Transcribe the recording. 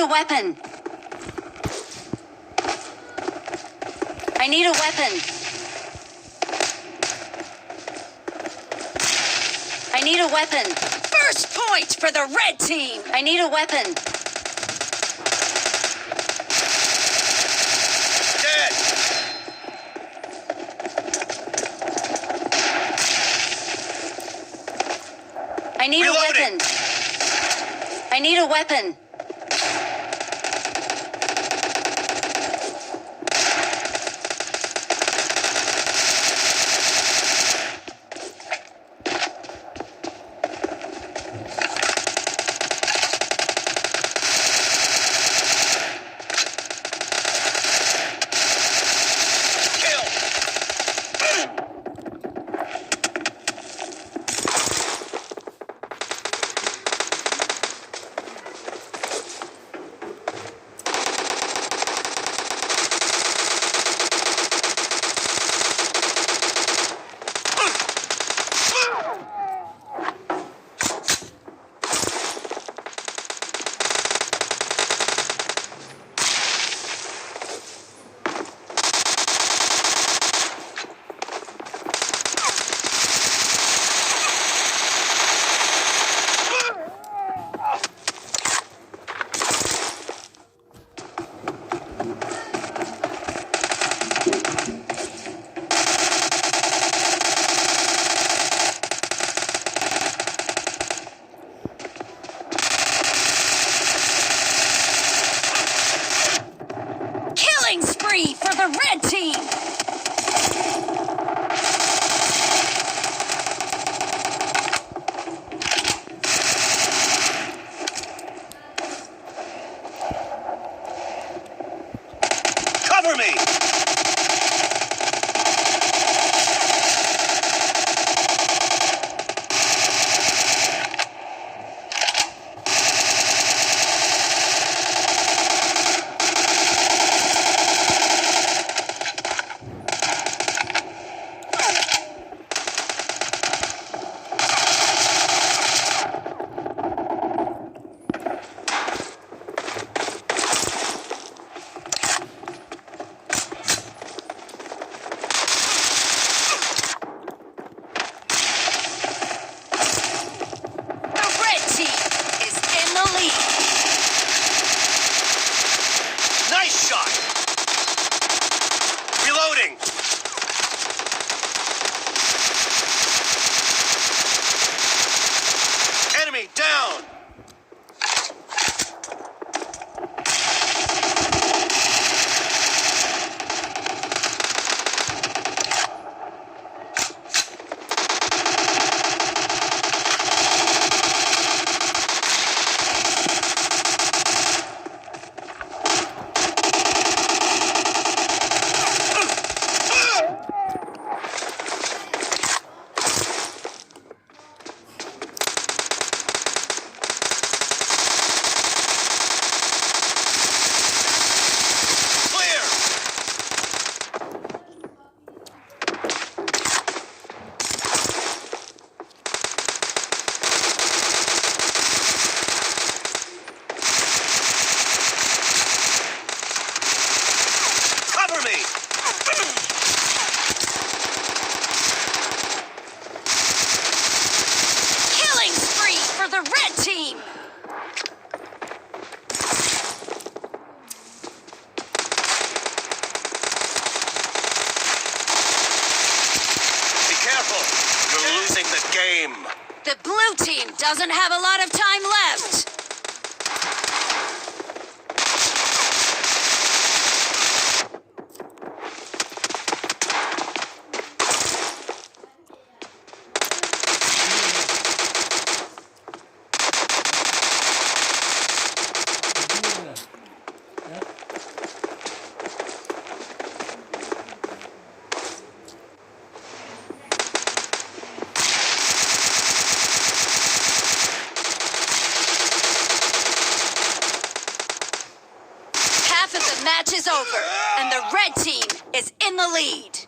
a weapon. I need a weapon. I need a weapon. First point for the red team. I need a weapon. Dead. I need Reloading. a weapon. I need a weapon. For the red team. Cover me. Down! The blue team doesn't have a lot of time left. Match is over, and the red team is in the lead.